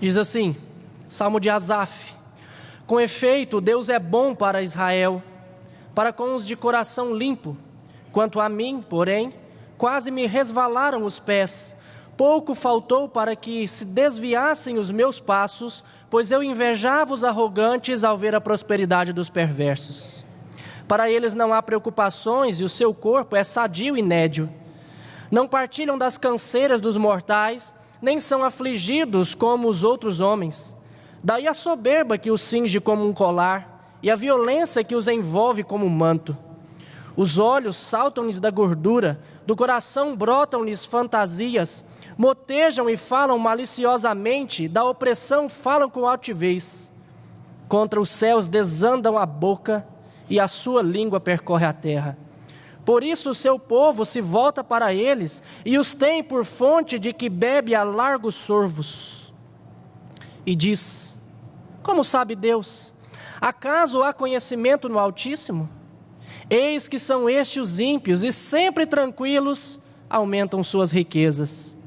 Diz assim, Salmo de Asaf: com efeito, Deus é bom para Israel, para com os de coração limpo. Quanto a mim, porém, quase me resvalaram os pés. Pouco faltou para que se desviassem os meus passos, pois eu invejava os arrogantes ao ver a prosperidade dos perversos. Para eles não há preocupações e o seu corpo é sadio e nédio. Não partilham das canseiras dos mortais, nem são afligidos como os outros homens. Daí a soberba que os cinge como um colar, e a violência que os envolve como um manto. Os olhos saltam-lhes da gordura, do coração brotam-lhes fantasias, motejam e falam maliciosamente, da opressão falam com altivez. Contra os céus desandam a boca, e a sua língua percorre a terra. Por isso o seu povo se volta para eles, e os tem por fonte de que bebe a largos sorvos. E diz: como sabe Deus? Acaso há conhecimento no Altíssimo? Eis que são estes os ímpios, e sempre tranquilos aumentam suas riquezas.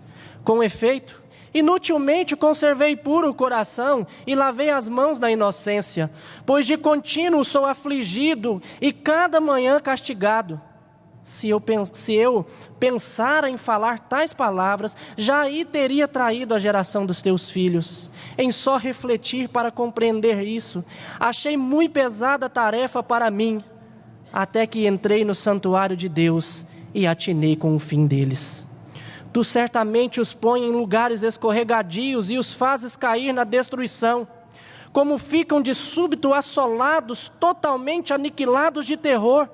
Com efeito, inutilmente conservei puro o coração e lavei as mãos na inocência, pois de contínuo sou afligido e cada manhã castigado. Se eu pensara em falar tais palavras, já aí teria traído a geração dos teus filhos. Em só refletir para compreender isso, achei muito pesada a tarefa para mim, até que entrei no santuário de Deus e atinei com o fim deles. Tu certamente os pões em lugares escorregadios e os fazes cair na destruição. Como ficam de súbito assolados, totalmente aniquilados de terror,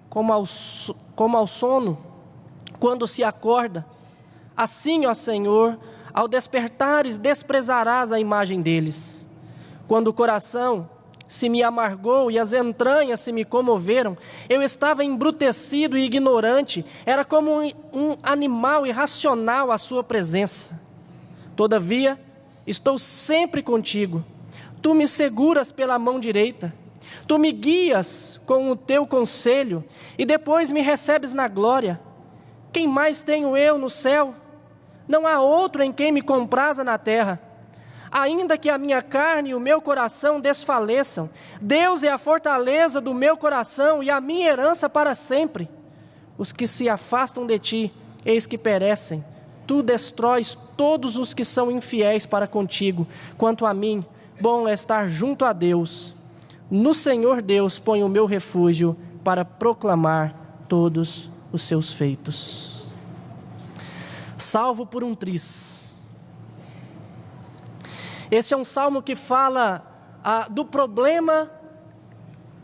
como ao sono, quando se acorda. Assim, ó Senhor, ao despertares, desprezarás a imagem deles. Quando o coração se me amargou e as entranhas se me comoveram, eu estava embrutecido e ignorante, era como um animal irracional à sua presença. Todavia, estou sempre contigo. Tu me seguras pela mão direita. Tu me guias com o teu conselho e depois me recebes na glória. Quem mais tenho eu no céu? Não há outro em quem me compraza na terra. Ainda que a minha carne e o meu coração desfaleçam, Deus é a fortaleza do meu coração e a minha herança para sempre. Os que se afastam de ti, eis que perecem. Tu destróis todos os que são infiéis para contigo. Quanto a mim, bom é estar junto a Deus. No Senhor Deus ponho o meu refúgio para proclamar todos os seus feitos. Salvo por um triz. Esse é um salmo que fala do problema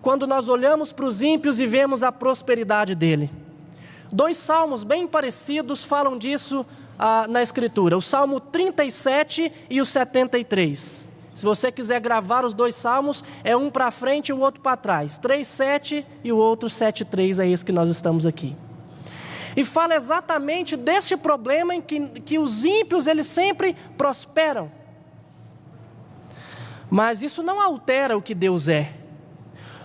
quando nós olhamos para os ímpios e vemos a prosperidade dele. Dois salmos bem parecidos falam disso na Escritura, o Salmo 37 e o 73. Se você quiser gravar os dois salmos, é um para frente e o outro para trás. 3:7 e o outro 7:3, é esse que nós estamos aqui. E fala exatamente deste problema em que os ímpios, eles sempre prosperam. Mas isso não altera o que Deus é.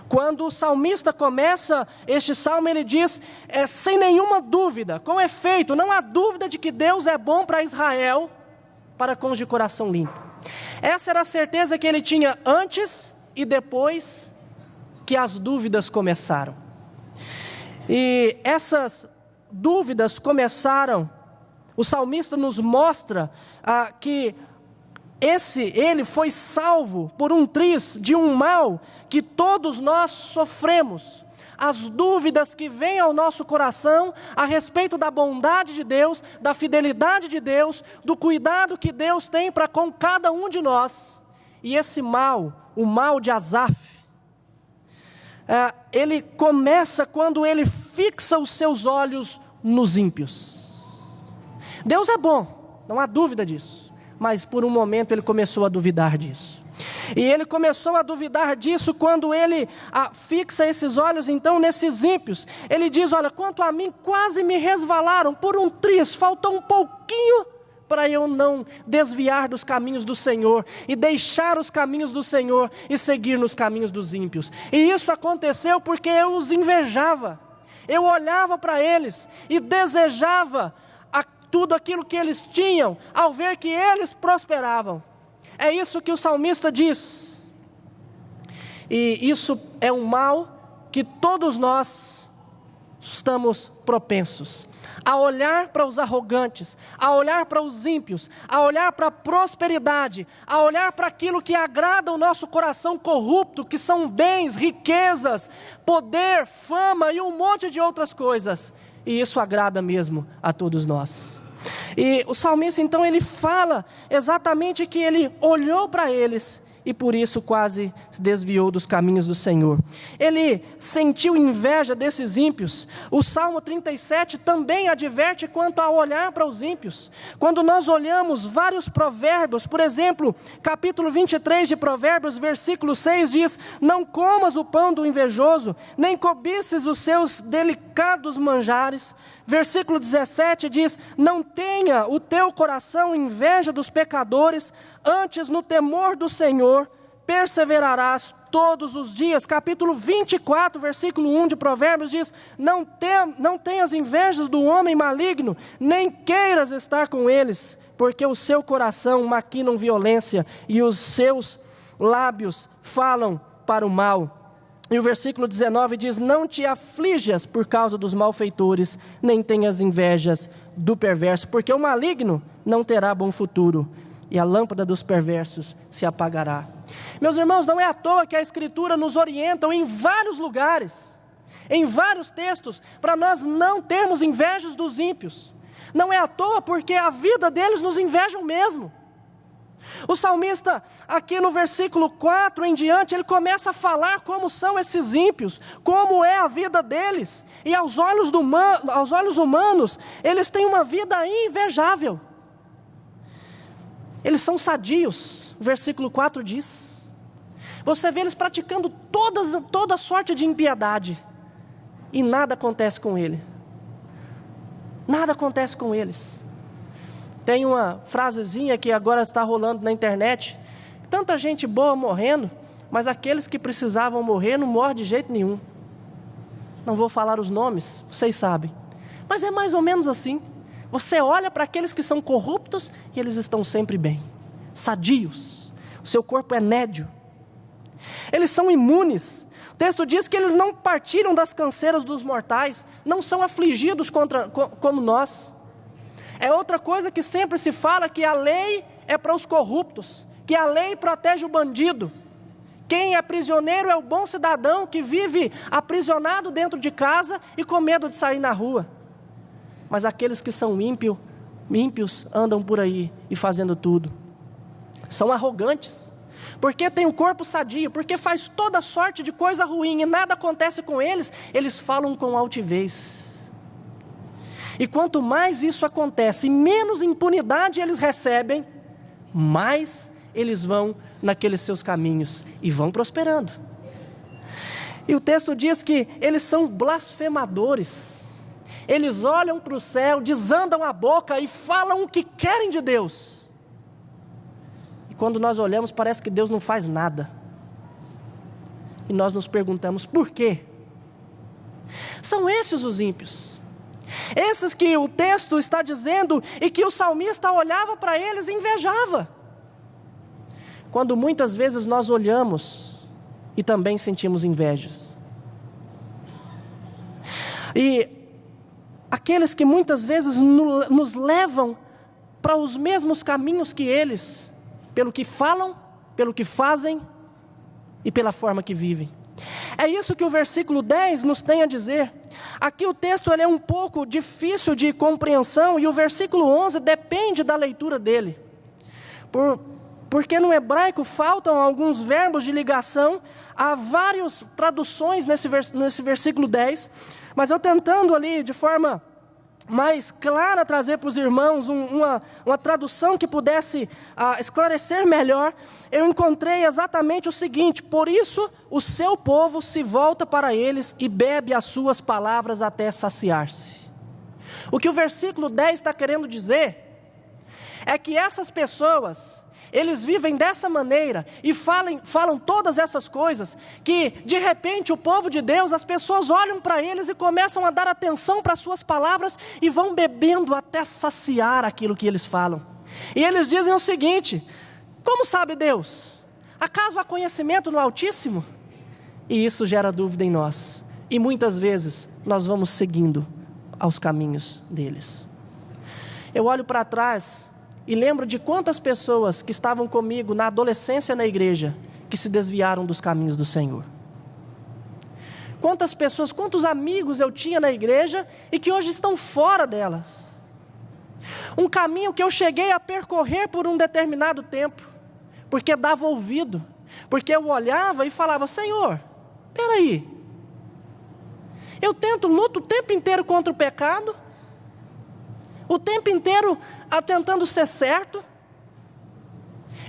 Quando o salmista começa este salmo, ele diz, sem nenhuma dúvida, com efeito, não há dúvida de que Deus é bom para Israel, para com os de coração limpo. Essa era a certeza que ele tinha antes e depois que as dúvidas começaram. E essas dúvidas começaram, o salmista nos mostra que ele foi salvo por um triz de um mal que todos nós sofremos. As dúvidas que vêm ao nosso coração a respeito da bondade de Deus, da fidelidade de Deus, do cuidado que Deus tem para com cada um de nós. E esse mal, o mal de Asaf, ele começa quando ele fixa os seus olhos nos ímpios. Deus é bom, não há dúvida disso. Mas por um momento ele começou a duvidar disso. E ele começou a duvidar disso quando ele fixa esses olhos então nesses ímpios. Ele diz, olha, quanto a mim quase me resvalaram por um triz, faltou um pouquinho para eu não desviar dos caminhos do Senhor e deixar os caminhos do Senhor e seguir nos caminhos dos ímpios. E isso aconteceu porque eu os invejava. Eu olhava para eles e desejava tudo aquilo que eles tinham, ao ver que eles prosperavam. É isso que o salmista diz. E isso é um mal que todos nós estamos propensos a olhar para os arrogantes, a olhar para os ímpios, a olhar para a prosperidade, a olhar para aquilo que agrada o nosso coração corrupto, que são bens, riquezas, poder, fama e um monte de outras coisas. E isso agrada mesmo a todos nós. E o salmista então ele fala exatamente que ele olhou para eles e por isso quase se desviou dos caminhos do Senhor. Ele sentiu inveja desses ímpios. O Salmo 37 também adverte quanto a olhar para os ímpios. Quando nós olhamos vários provérbios, por exemplo, capítulo 23 de Provérbios, versículo 6 diz: não comas o pão do invejoso, nem cobices os seus delicados manjares. Versículo 17 diz: não tenha o teu coração inveja dos pecadores, antes no temor do Senhor perseverarás todos os dias. Capítulo 24, versículo 1 de Provérbios diz: não tenhas invejas do homem maligno, nem queiras estar com eles, porque o seu coração maquinam violência e os seus lábios falam para o mal. E o versículo 19 diz: não te aflijas por causa dos malfeitores, nem tenhas invejas do perverso, porque o maligno não terá bom futuro, e a lâmpada dos perversos se apagará. Meus irmãos, não é à toa que a Escritura nos orienta em vários lugares, em vários textos, para nós não termos invejas dos ímpios. Não é à toa porque a vida deles nos invejam mesmo. O salmista, aqui no versículo 4 em diante, ele começa a falar como são esses ímpios, como é a vida deles. E aos olhos humanos, eles têm uma vida invejável. Eles são sadios, o versículo 4 diz. Você vê eles praticando toda sorte de impiedade, e nada acontece com ele. Nada acontece com eles. Tem uma frasezinha que agora está rolando na internet: tanta gente boa morrendo, mas aqueles que precisavam morrer não morrem de jeito nenhum. Não vou falar os nomes, vocês sabem. Mas é mais ou menos assim. Você olha para aqueles que são corruptos e eles estão sempre bem, sadios. O seu corpo é nédio. Eles são imunes. O texto diz que eles não partilham das canseiras dos mortais, não são afligidos como nós. É outra coisa que sempre se fala, que a lei é para os corruptos, que a lei protege o bandido. Quem é prisioneiro é o bom cidadão que vive aprisionado dentro de casa e com medo de sair na rua. Mas aqueles que são ímpios andam por aí e fazendo tudo. São arrogantes, porque tem um corpo sadio, porque faz toda sorte de coisa ruim e nada acontece com eles, eles falam com altivez. E quanto mais isso acontece, menos impunidade eles recebem, mais eles vão naqueles seus caminhos e vão prosperando. E o texto diz que eles são blasfemadores. Eles olham para o céu, desandam a boca e falam o que querem de Deus. E quando nós olhamos, parece que Deus não faz nada. E nós nos perguntamos, por quê? São esses os ímpios. Esses que o texto está dizendo e que o salmista olhava para eles e invejava. Quando muitas vezes nós olhamos e também sentimos invejas. E aqueles que muitas vezes nos levam para os mesmos caminhos que eles, pelo que falam, pelo que fazem e pela forma que vivem. É isso que o versículo 10 nos tem a dizer. Aqui o texto ele é um pouco difícil de compreensão e o versículo 11 depende da leitura dele. Porque no hebraico faltam alguns verbos de ligação, há várias traduções nesse versículo 10, mas eu tentando ali de forma mais clara trazer para os irmãos uma tradução que pudesse esclarecer melhor, eu encontrei exatamente o seguinte: por isso o seu povo se volta para eles e bebe as suas palavras até saciar-se. O que o versículo 10 está querendo dizer é que essas pessoas, eles vivem dessa maneira e falam todas essas coisas, que de repente o povo de Deus, as pessoas olham para eles e começam a dar atenção para suas palavras e vão bebendo até saciar aquilo que eles falam. E eles dizem o seguinte: como sabe Deus? Acaso há conhecimento no Altíssimo? E isso gera dúvida em nós, e muitas vezes nós vamos seguindo aos caminhos deles. Eu olho para trás e lembro de quantas pessoas que estavam comigo na adolescência na igreja, que se desviaram dos caminhos do Senhor. Quantas pessoas, quantos amigos eu tinha na igreja e que hoje estão fora delas. Um caminho que eu cheguei a percorrer por um determinado tempo, porque dava ouvido, porque eu olhava e falava: Senhor, peraí, eu luto o tempo inteiro contra o pecado, o tempo inteiro tentando ser certo.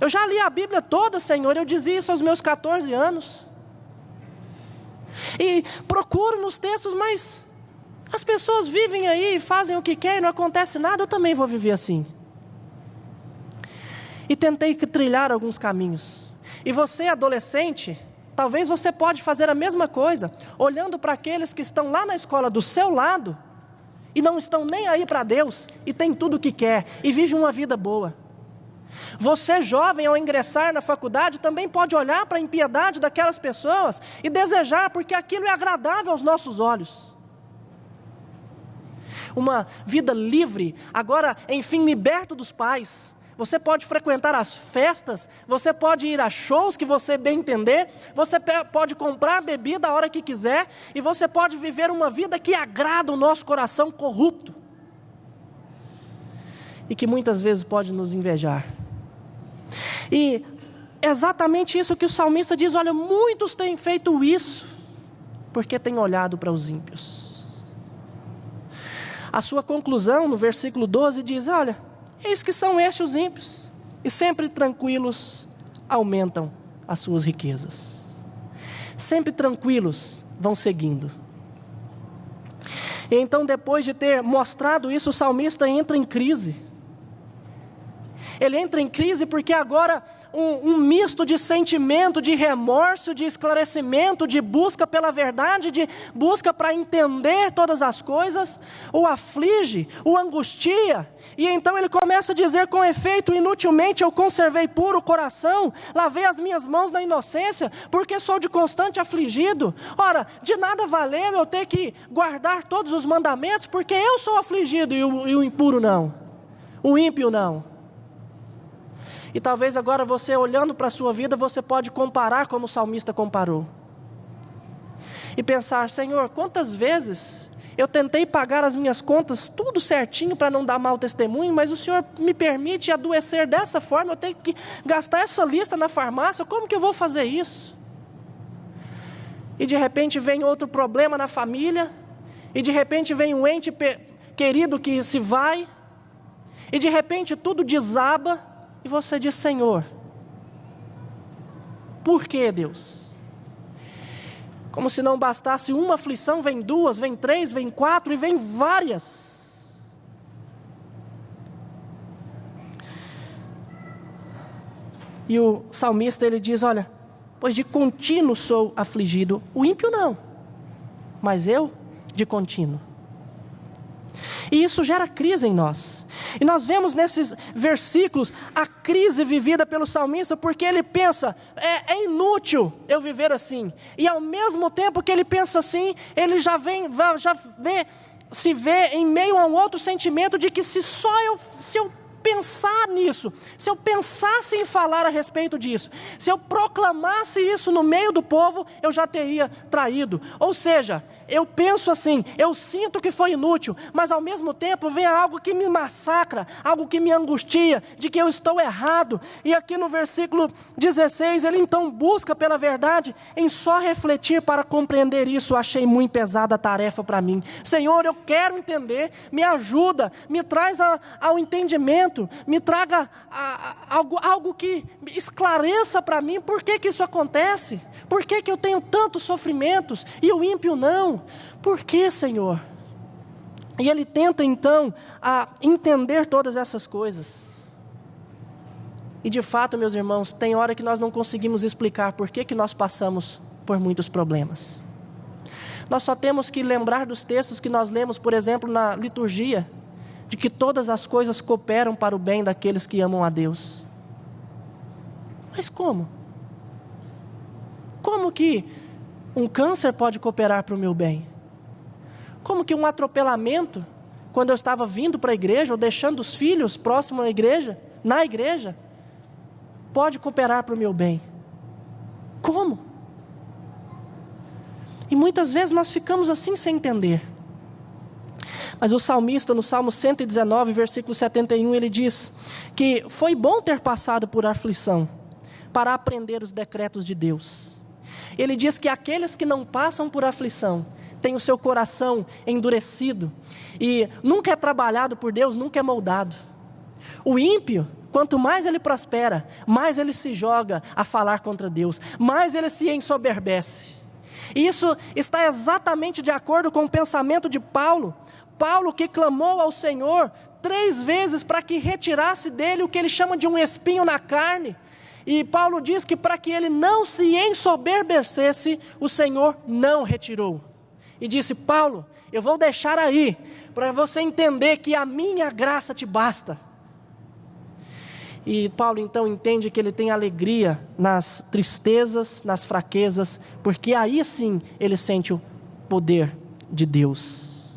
Eu já li a Bíblia toda, Senhor, eu dizia isso aos meus 14 anos. E procuro nos textos, mas as pessoas vivem aí, fazem o que querem, não acontece nada, eu também vou viver assim. E tentei trilhar alguns caminhos. E você, adolescente, talvez você pode fazer a mesma coisa, olhando para aqueles que estão lá na escola do seu lado, e não estão nem aí para Deus, e tem tudo o que quer, e vive uma vida boa. Você, jovem, ao ingressar na faculdade, também pode olhar para a impiedade daquelas pessoas, e desejar, porque aquilo é agradável aos nossos olhos. Uma vida livre, agora, enfim, liberto dos pais. Você pode frequentar as festas, você pode ir a shows que você bem entender, você pode comprar bebida a hora que quiser, e você pode viver uma vida que agrada o nosso coração corrupto, e que muitas vezes pode nos invejar. E é exatamente isso que o salmista diz: olha, muitos têm feito isso, porque têm olhado para os ímpios. A sua conclusão no versículo 12 diz: olha, eis que são estes os ímpios, e sempre tranquilos aumentam as suas riquezas. Sempre tranquilos vão seguindo. E então, depois de ter mostrado isso, o salmista entra em crise. Ele entra em crise porque agora um misto de sentimento, de remorso, de esclarecimento, de busca pela verdade, de busca para entender todas as coisas, o aflige, o angustia. E então ele começa a dizer: com efeito, inutilmente eu conservei puro o coração, lavei as minhas mãos na inocência, porque sou de constante afligido. Ora, de nada valeu eu ter que guardar todos os mandamentos, porque eu sou afligido e o impuro não, o ímpio não. E talvez agora você, olhando para a sua vida, você pode comparar como o salmista comparou. E pensar: Senhor, quantas vezes eu tentei pagar as minhas contas tudo certinho para não dar mau testemunho, mas o Senhor me permite adoecer dessa forma, eu tenho que gastar essa lista na farmácia, como que eu vou fazer isso? E de repente vem outro problema na família, e de repente vem um ente querido que se vai, e de repente tudo desaba, e você diz: Senhor, por que, Deus? Como se não bastasse uma aflição, vem duas, vem três, vem quatro e vem várias. E o salmista, ele diz: olha, pois de contínuo sou afligido. O ímpio não, mas eu de contínuo. E isso gera crise em nós. E nós vemos nesses versículos a crise vivida pelo salmista, porque ele pensa: é inútil eu viver assim. E ao mesmo tempo que ele pensa assim, ele se vê em meio a um outro sentimento de que se eu pensar nisso, se eu pensasse em falar a respeito disso, se eu proclamasse isso no meio do povo, eu já teria traído. Ou seja, eu penso assim, eu sinto que foi inútil, mas ao mesmo tempo vem algo que me massacra, algo que me angustia, de que eu estou errado. E aqui no versículo 16, ele então busca pela verdade, em só refletir para compreender isso. Achei muito pesada a tarefa para mim. Senhor, eu quero entender, me ajuda, me traz ao entendimento, me traga algo que esclareça para mim por que isso acontece, por que eu tenho tantos sofrimentos e o ímpio não. Por que, Senhor? E ele tenta então a entender todas essas coisas. E de fato, meus irmãos, tem hora que nós não conseguimos explicar por que nós passamos por muitos problemas. Nós só temos que lembrar dos textos que nós lemos, por exemplo, na liturgia, de que todas as coisas cooperam para o bem daqueles que amam a Deus. Mas como? Como que um câncer pode cooperar para o meu bem? Como que um atropelamento, quando eu estava vindo para a igreja, ou deixando os filhos próximo à igreja, na igreja, pode cooperar para o meu bem? Como? E muitas vezes nós ficamos assim sem entender. Mas o salmista, no Salmo 119, versículo 71, ele diz que foi bom ter passado por aflição, para aprender os decretos de Deus. Ele diz que aqueles que não passam por aflição, têm o seu coração endurecido, e nunca é trabalhado por Deus, nunca é moldado. O ímpio, quanto mais ele prospera, mais ele se joga a falar contra Deus, mais ele se ensoberbece. E isso está exatamente de acordo com o pensamento de Paulo. Paulo que clamou ao Senhor 3 vezes para que retirasse dele o que ele chama de um espinho na carne. E Paulo diz que para que ele não se ensoberbecesse, o Senhor não retirou. E disse: Paulo, eu vou deixar aí, para você entender que a minha graça te basta. E Paulo então entende que ele tem alegria nas tristezas, nas fraquezas, porque aí sim ele sente o poder de Deus.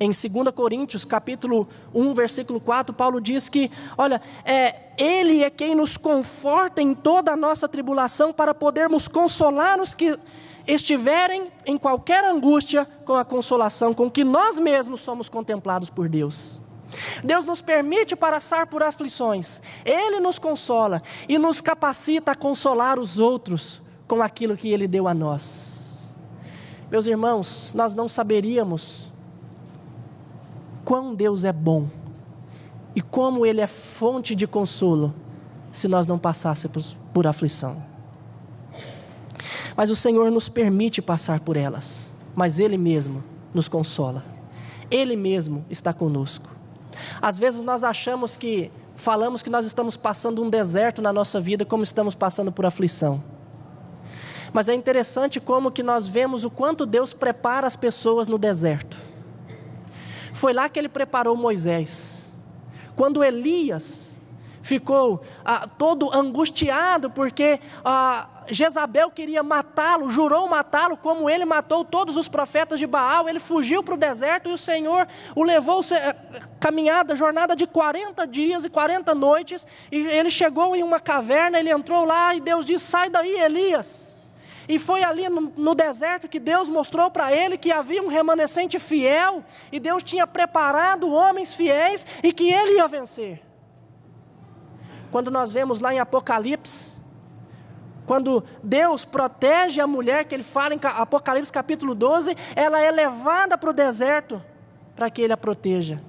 Em 2 Coríntios, capítulo 1, versículo 4, Paulo diz que, olha, Ele é quem nos conforta em toda a nossa tribulação, para podermos consolar os que estiverem em qualquer angústia, com a consolação com que nós mesmos somos contemplados por Deus. Deus nos permite passar por aflições, Ele nos consola e nos capacita a consolar os outros com aquilo que Ele deu a nós. Meus irmãos, nós não saberíamos quão Deus é bom e como Ele é fonte de consolo se nós não passássemos por aflição. Mas o Senhor nos permite passar por elas, mas Ele mesmo nos consola, Ele mesmo está conosco. Às vezes nós falamos que nós estamos passando um deserto na nossa vida, como estamos passando por aflição. Mas é interessante como que nós vemos o quanto Deus prepara as pessoas no deserto. Foi lá que Ele preparou Moisés. Quando Elias ficou todo angustiado, porque Jezabel queria matá-lo, jurou matá-lo, como ele matou todos os profetas de Baal. Ele fugiu para o deserto e o Senhor o levou jornada de 40 dias e 40 noites, e ele chegou em uma caverna, ele entrou lá e Deus disse: sai daí, Elias. E foi ali no deserto que Deus mostrou para ele que havia um remanescente fiel, e Deus tinha preparado homens fiéis e que ele ia vencer. Quando nós vemos lá em Apocalipse, quando Deus protege a mulher, que Ele fala em Apocalipse capítulo 12, ela é levada para o deserto para que Ele a proteja.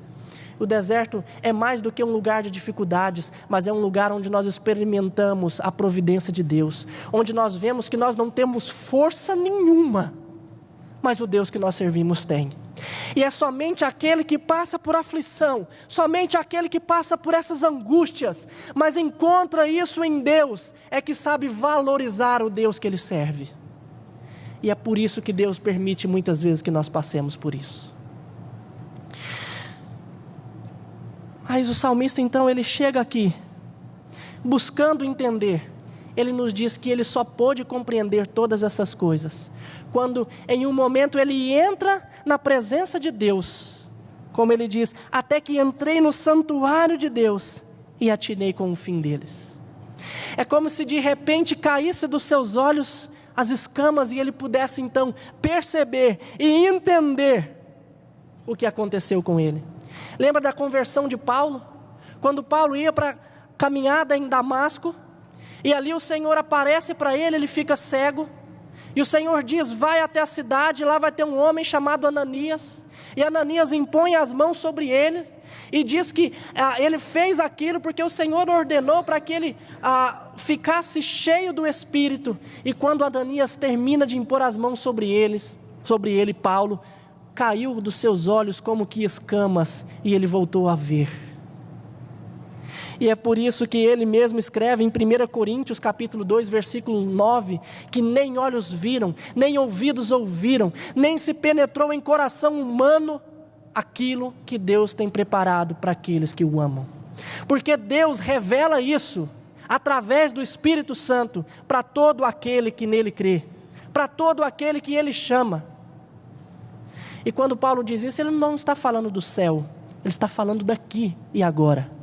O deserto é mais do que um lugar de dificuldades, mas é um lugar onde nós experimentamos a providência de Deus, onde nós vemos que nós não temos força nenhuma, mas o Deus que nós servimos tem. E é somente aquele que passa por aflição, somente aquele que passa por essas angústias, mas encontra isso em Deus, é que sabe valorizar o Deus que ele serve. E é por isso que Deus permite muitas vezes que nós passemos por isso. Mas o salmista então, ele chega aqui, buscando entender. Ele nos diz que ele só pôde compreender todas essas coisas quando em um momento ele entra na presença de Deus, como ele diz: até que entrei no santuário de Deus e atinei com o fim deles. É como se de repente caísse dos seus olhos as escamas e ele pudesse então perceber e entender o que aconteceu com ele. Lembra da conversão de Paulo? Quando Paulo ia para a caminhada em Damasco, e ali o Senhor aparece para ele, ele fica cego, e o Senhor diz: vai até a cidade, lá vai ter um homem chamado Ananias, e Ananias impõe as mãos sobre ele, e diz que ele fez aquilo porque o Senhor ordenou para que ele ficasse cheio do Espírito. E quando Ananias termina de impor as mãos sobre ele, Paulo, caiu dos seus olhos como que escamas, e ele voltou a ver. E é por isso que ele mesmo escreve em 1 Coríntios capítulo 2, versículo 9, que nem olhos viram, nem ouvidos ouviram, nem se penetrou em coração humano aquilo que Deus tem preparado para aqueles que o amam. Porque Deus revela isso através do Espírito Santo para todo aquele que nele crê, para todo aquele que ele chama. E quando Paulo diz isso, ele não está falando do céu, ele está falando daqui e agora.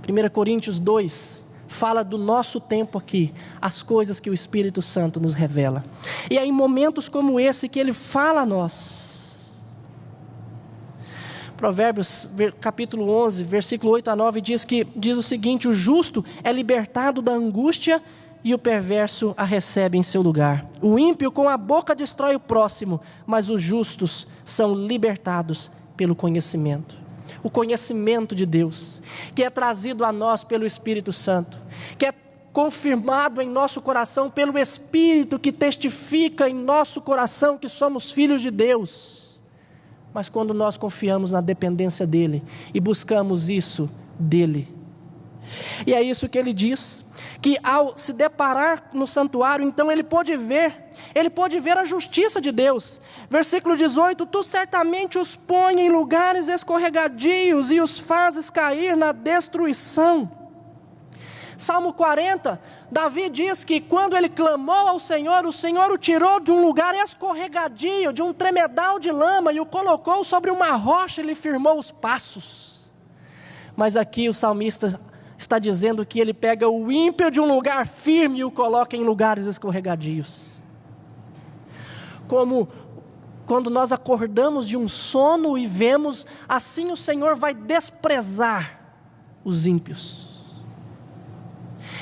1 Coríntios 2 fala do nosso tempo aqui, as coisas que o Espírito Santo nos revela. E é em momentos como esse que ele fala a nós. Provérbios capítulo 11, versículo 8 a 9 diz o seguinte: o justo é libertado da angústia e o perverso a recebe em seu lugar. O ímpio com a boca destrói o próximo, mas os justos são libertados pelo conhecimento. O conhecimento de Deus, que é trazido a nós pelo Espírito Santo, que é confirmado em nosso coração pelo Espírito que testifica em nosso coração que somos filhos de Deus. Mas quando nós confiamos na dependência dEle e buscamos isso dEle. E é isso que ele diz, que ao se deparar no santuário, então ele pôde ver a justiça de Deus. Versículo 18: tu certamente os põe em lugares escorregadios e os fazes cair na destruição. Salmo 40, Davi diz que quando ele clamou ao Senhor, o Senhor o tirou de um lugar escorregadio, de um tremedal de lama, e o colocou sobre uma rocha e lhe firmou os passos. Mas aqui o salmista está dizendo que ele pega o ímpio de um lugar firme e o coloca em lugares escorregadios. Como quando nós acordamos de um sono e vemos, assim o Senhor vai desprezar os ímpios.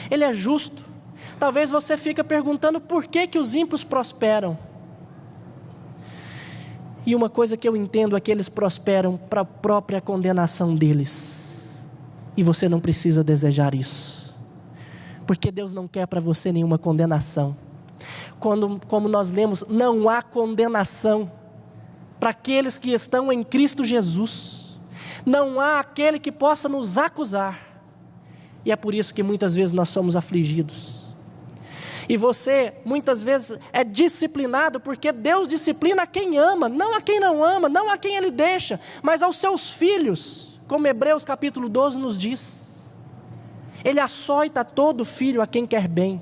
Ele é justo. Talvez você fique perguntando por que os ímpios prosperam. E uma coisa que eu entendo é que eles prosperam para a própria condenação deles. E você não precisa desejar isso. Porque Deus não quer para você nenhuma condenação. Como nós lemos, não há condenação para aqueles que estão em Cristo Jesus. Não há aquele que possa nos acusar. E é por isso que muitas vezes nós somos afligidos. E você muitas vezes é disciplinado porque Deus disciplina a quem ama, não a quem não ama, não a quem Ele deixa, mas aos seus filhos, como Hebreus capítulo 12 nos diz. Ele açoita todo filho a quem quer bem.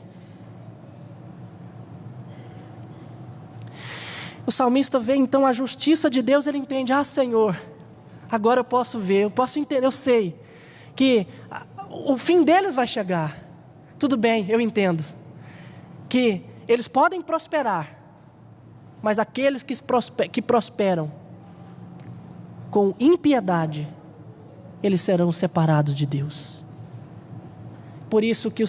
O salmista vê então a justiça de Deus, ele entende: ah, Senhor, agora eu posso ver, eu posso entender, eu sei que o fim deles vai chegar. Tudo bem, eu entendo que eles podem prosperar, mas aqueles que prosperam com impiedade, eles serão separados de Deus. Por isso que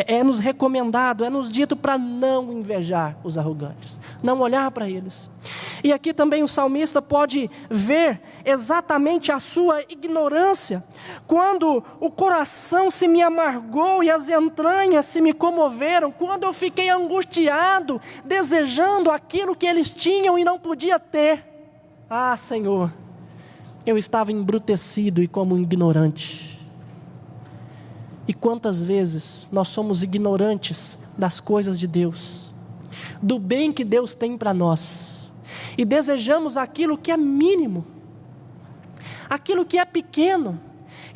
é nos recomendado, é nos dito para não invejar os arrogantes, não olhar para eles. E aqui também o salmista pode ver exatamente a sua ignorância, quando o coração se me amargou e as entranhas se me comoveram, quando eu fiquei angustiado, desejando aquilo que eles tinham e não podia ter. Ah, Senhor, eu estava embrutecido e como um ignorante. E quantas vezes nós somos ignorantes das coisas de Deus, do bem que Deus tem para nós, e desejamos aquilo que é mínimo, aquilo que é pequeno,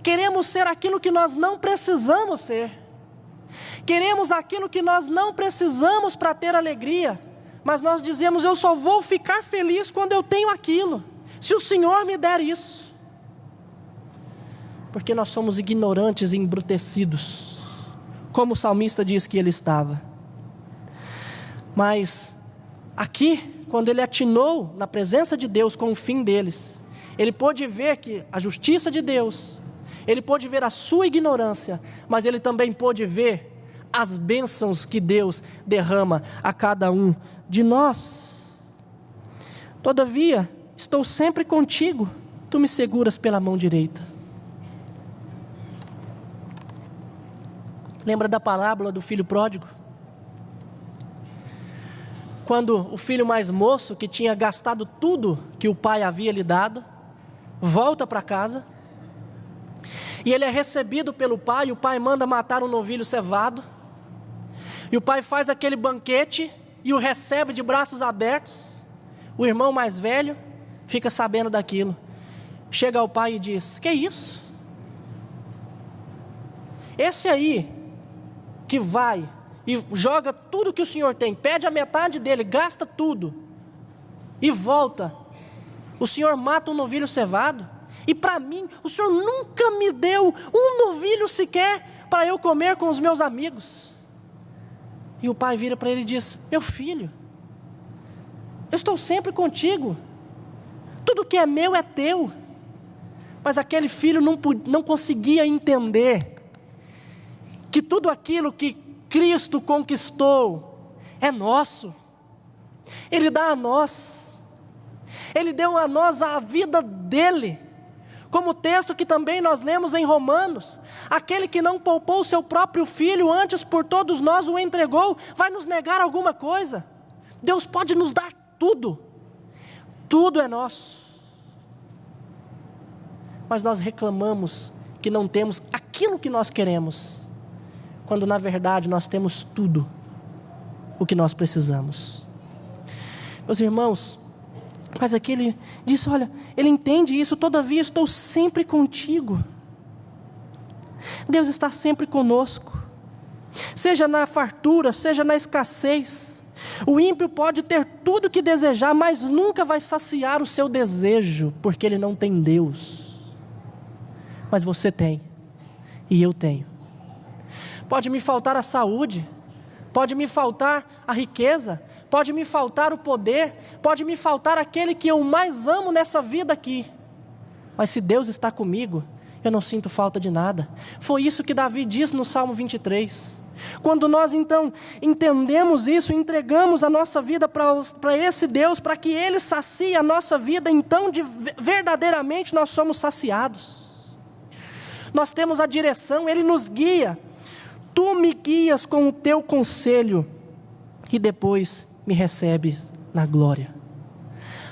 queremos ser aquilo que nós não precisamos ser, queremos aquilo que nós não precisamos para ter alegria, mas nós dizemos: eu só vou ficar feliz quando eu tenho aquilo, se o Senhor me der isso. Porque nós somos ignorantes e embrutecidos, como o salmista diz que ele estava. Mas aqui, quando ele atinou na presença de Deus com o fim deles, ele pôde ver que a justiça de Deus, ele pôde ver a sua ignorância, mas ele também pôde ver as bênçãos que Deus derrama a cada um de nós. Todavia, estou sempre contigo, tu me seguras pela mão direita. Lembra da parábola do filho pródigo? Quando o filho mais moço, que tinha gastado tudo que o pai havia lhe dado, volta para casa, E ele é recebido pelo pai, e o pai manda matar um novilho cevado. E o pai faz aquele banquete e o recebe de braços abertos. O irmão mais velho fica sabendo daquilo. Chega ao pai e diz: que isso? Esse aí que vai e joga tudo que o senhor tem, pede a metade dele, gasta tudo e volta. O senhor mata um novilho cevado? E para mim, o senhor nunca me deu um novilho sequer para eu comer com os meus amigos. E o pai vira para ele e diz: meu filho, eu estou sempre contigo, tudo que é meu é teu. Mas aquele filho não conseguia entender que tudo aquilo que Cristo conquistou é nosso. Ele dá a nós, Ele deu a nós a vida dEle. Como o texto que também nós lemos em Romanos: aquele que não poupou o seu próprio filho, antes por todos nós o entregou, vai nos negar alguma coisa? Deus pode nos dar tudo, tudo é nosso. Mas nós reclamamos que não temos aquilo que nós queremos, quando na verdade nós temos tudo o que nós precisamos. Meus irmãos, mas aqui ele diz: olha, ele entende isso, todavia estou sempre contigo. Deus está sempre conosco, seja na fartura, seja na escassez. O ímpio pode ter tudo o que desejar, mas nunca vai saciar o seu desejo, porque ele não tem Deus. Mas você tem, e eu tenho. Pode me faltar a saúde, pode me faltar a riqueza, pode me faltar o poder, pode me faltar aquele que eu mais amo nessa vida aqui. Mas se Deus está comigo, eu não sinto falta de nada. Foi isso que Davi diz no Salmo 23. Quando nós então entendemos isso, entregamos a nossa vida para esse Deus, para que Ele sacie a nossa vida, então verdadeiramente nós somos saciados. Nós temos a direção, Ele nos guia. Tu me guias com o teu conselho e depois me recebes na glória.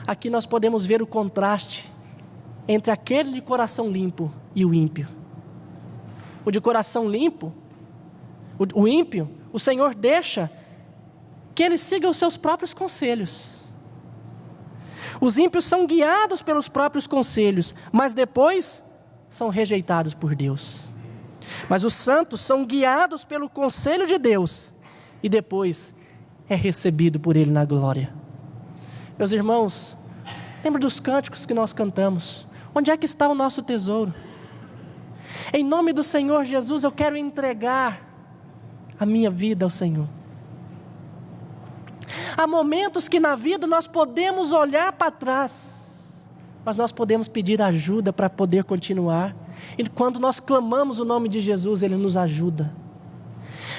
Aqui nós podemos ver o contraste entre aquele de coração limpo e o ímpio. O de coração limpo, o ímpio, o Senhor deixa que ele siga os seus próprios conselhos. Os ímpios são guiados pelos próprios conselhos, mas depois são rejeitados por Deus. Mas os santos são guiados pelo conselho de Deus e depois é recebido por Ele na glória. Meus irmãos, lembra dos cânticos que nós cantamos? Onde é que está o nosso tesouro? Em nome do Senhor Jesus, eu quero entregar a minha vida ao Senhor. Há momentos que na vida nós podemos olhar para trás, mas nós podemos pedir ajuda para poder continuar. E quando nós clamamos o nome de Jesus, Ele nos ajuda.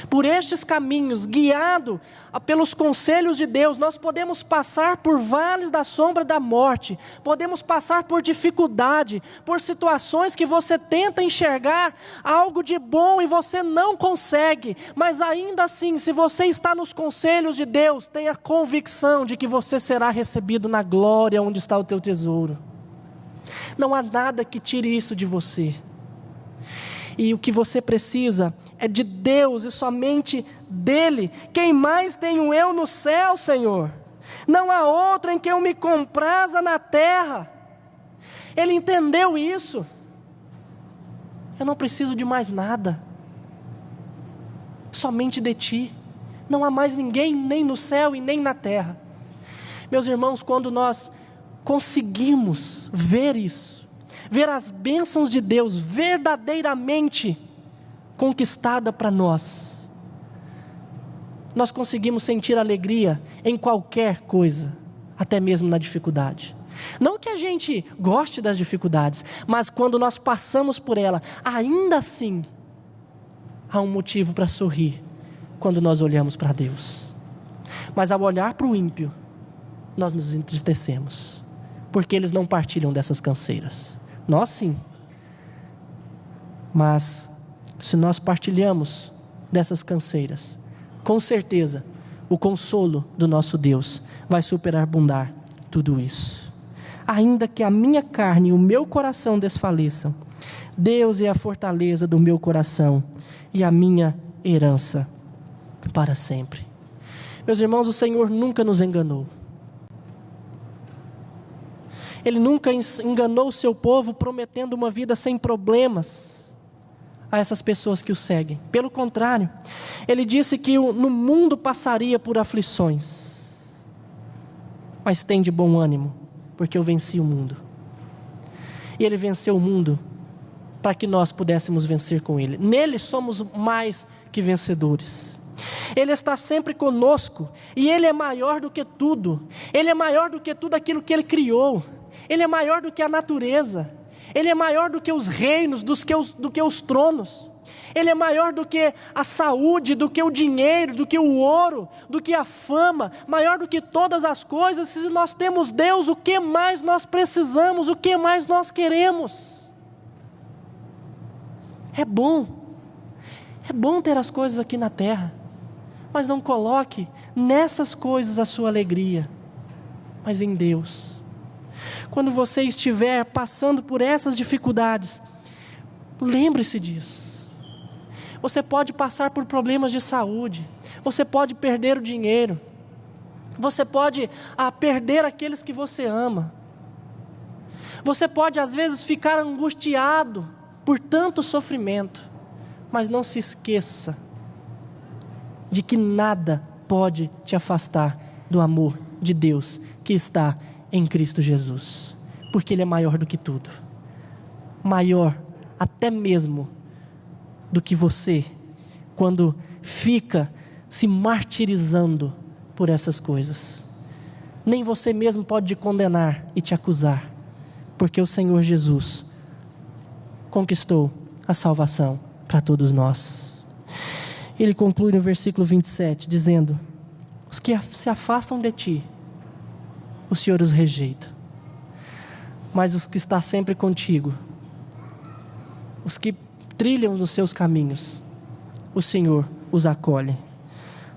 Por estes caminhos, guiado pelos conselhos de Deus, nós podemos passar por vales da sombra da morte, podemos passar por dificuldade, por situações que você tenta enxergar algo de bom e você não consegue, mas ainda assim, se você está nos conselhos de Deus, tenha convicção de que você será recebido na glória onde está o teu tesouro. Não há nada que tire isso de você. E o que você precisa é de Deus e somente dEle. Quem mais tenho eu no céu, Senhor? Não há outro em que eu me compraza na terra. Ele entendeu isso. Eu não preciso de mais nada, somente de Ti. Não há mais ninguém, nem no céu e nem na terra. Meus irmãos, quando nós conseguimos ver isso, ver as bênçãos de Deus verdadeiramente conquistada para nós, nós conseguimos sentir alegria em qualquer coisa, até mesmo na dificuldade. Não que a gente goste das dificuldades, mas quando nós passamos por ela, ainda assim há um motivo para sorrir quando nós olhamos para Deus. Mas ao olhar para o ímpio, nós nos entristecemos, porque eles não partilham dessas canseiras. Nós sim. Mas se nós partilhamos dessas canseiras, com certeza o consolo do nosso Deus vai superabundar tudo isso. Ainda que a minha carne e o meu coração desfaleçam, Deus é a fortaleza do meu coração e a minha herança para sempre. Meus irmãos, o Senhor nunca nos enganou. Ele nunca enganou o seu povo prometendo uma vida sem problemas a essas pessoas que o seguem. Pelo contrário, Ele disse que no mundo passaria por aflições, mas tem de bom ânimo, porque eu venci o mundo. E Ele venceu o mundo para que nós pudéssemos vencer com Ele. Nele somos mais que vencedores. Ele está sempre conosco e Ele é maior do que tudo. Ele é maior do que tudo aquilo que Ele criou. Ele é maior do que a natureza. Ele é maior do que os reinos, do que os tronos. Ele é maior do que a saúde, do que o dinheiro, do que o ouro, do que a fama. Maior do que todas as coisas. Se nós temos Deus, o que mais nós precisamos? O que mais nós queremos? É bom ter as coisas aqui na terra, mas não coloque nessas coisas a sua alegria, mas em Deus. Quando você estiver passando por essas dificuldades, lembre-se disso. Você pode passar por problemas de saúde, você pode perder o dinheiro, você pode perder aqueles que você ama, você pode às vezes ficar angustiado por tanto sofrimento, mas não se esqueça de que nada pode te afastar do amor de Deus que está em Cristo Jesus, porque Ele é maior do que tudo, maior até mesmo do que você, quando fica se martirizando por essas coisas. Nem você mesmo pode te condenar e te acusar, porque o Senhor Jesus conquistou a salvação para todos nós. Ele conclui no versículo 27, dizendo: os que se afastam de ti, o Senhor os rejeita, mas os que estão sempre contigo, os que trilham nos seus caminhos, o Senhor os acolhe.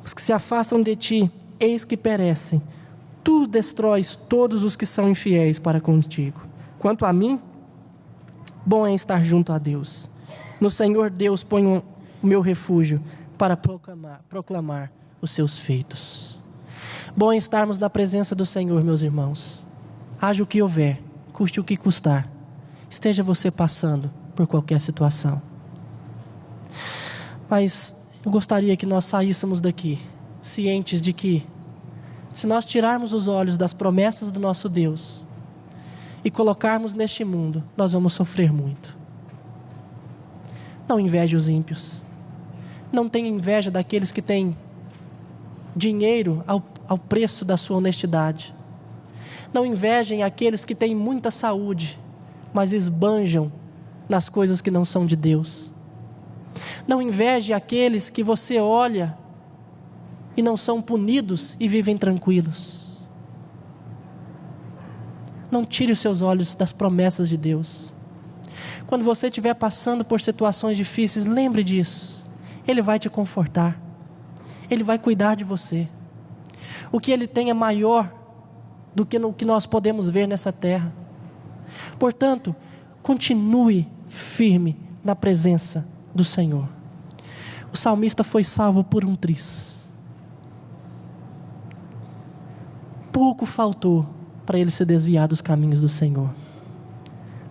Os que se afastam de ti, eis que perecem. Tu destróis todos os que são infiéis para contigo. Quanto a mim, bom é estar junto a Deus. No Senhor Deus ponho o meu refúgio para proclamar os seus feitos. Bom é estarmos na presença do Senhor, meus irmãos. Haja o que houver, custe o que custar, esteja você passando por qualquer situação. Mas eu gostaria que nós saíssemos daqui cientes de que, se nós tirarmos os olhos das promessas do nosso Deus e colocarmos neste mundo, nós vamos sofrer muito. Não inveje os ímpios. Não tenha inveja daqueles que têm dinheiro ao preço da sua honestidade. Não invejem aqueles que têm muita saúde, mas esbanjam nas coisas que não são de Deus. Não inveje aqueles que você olha e não são punidos e vivem tranquilos. Não tire os seus olhos das promessas de Deus. Quando você estiver passando por situações difíceis, lembre disso. Ele vai te confortar. Ele vai cuidar de você. O que Ele tem é maior do que no que nós podemos ver nessa terra. Portanto, continue firme na presença do Senhor. O salmista foi salvo por um triz. Pouco faltou para ele se desviar dos caminhos do Senhor,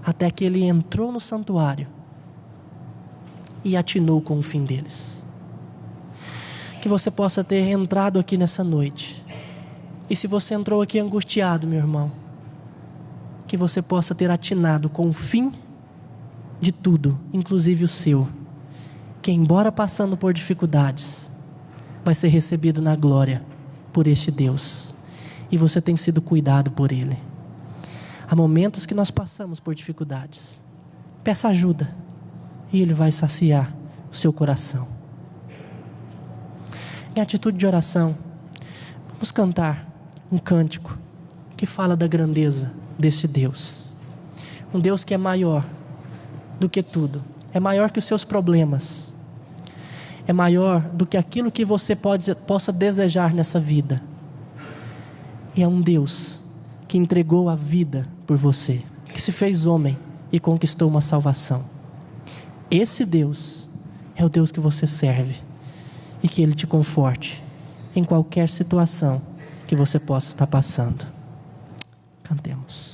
até que ele entrou no santuário e atinou com o fim deles. Que você possa ter entrado aqui nessa noite, e se você entrou aqui angustiado, meu irmão, que você possa ter atinado com o fim de tudo, inclusive o seu, que embora passando por dificuldades, vai ser recebido na glória por este Deus, e você tem sido cuidado por Ele. Há momentos que nós passamos por dificuldades, peça ajuda, e Ele vai saciar o seu coração. Em atitude de oração, vamos cantar um cântico que fala da grandeza deste Deus. Um Deus que é maior do que tudo, é maior que os seus problemas, é maior do que aquilo que você possa desejar nessa vida. E é um Deus que entregou a vida por você, que se fez homem e conquistou uma salvação. esse Deus é o Deus que você serve e que Ele te conforte em qualquer situação que você possa estar passando. Cantemos.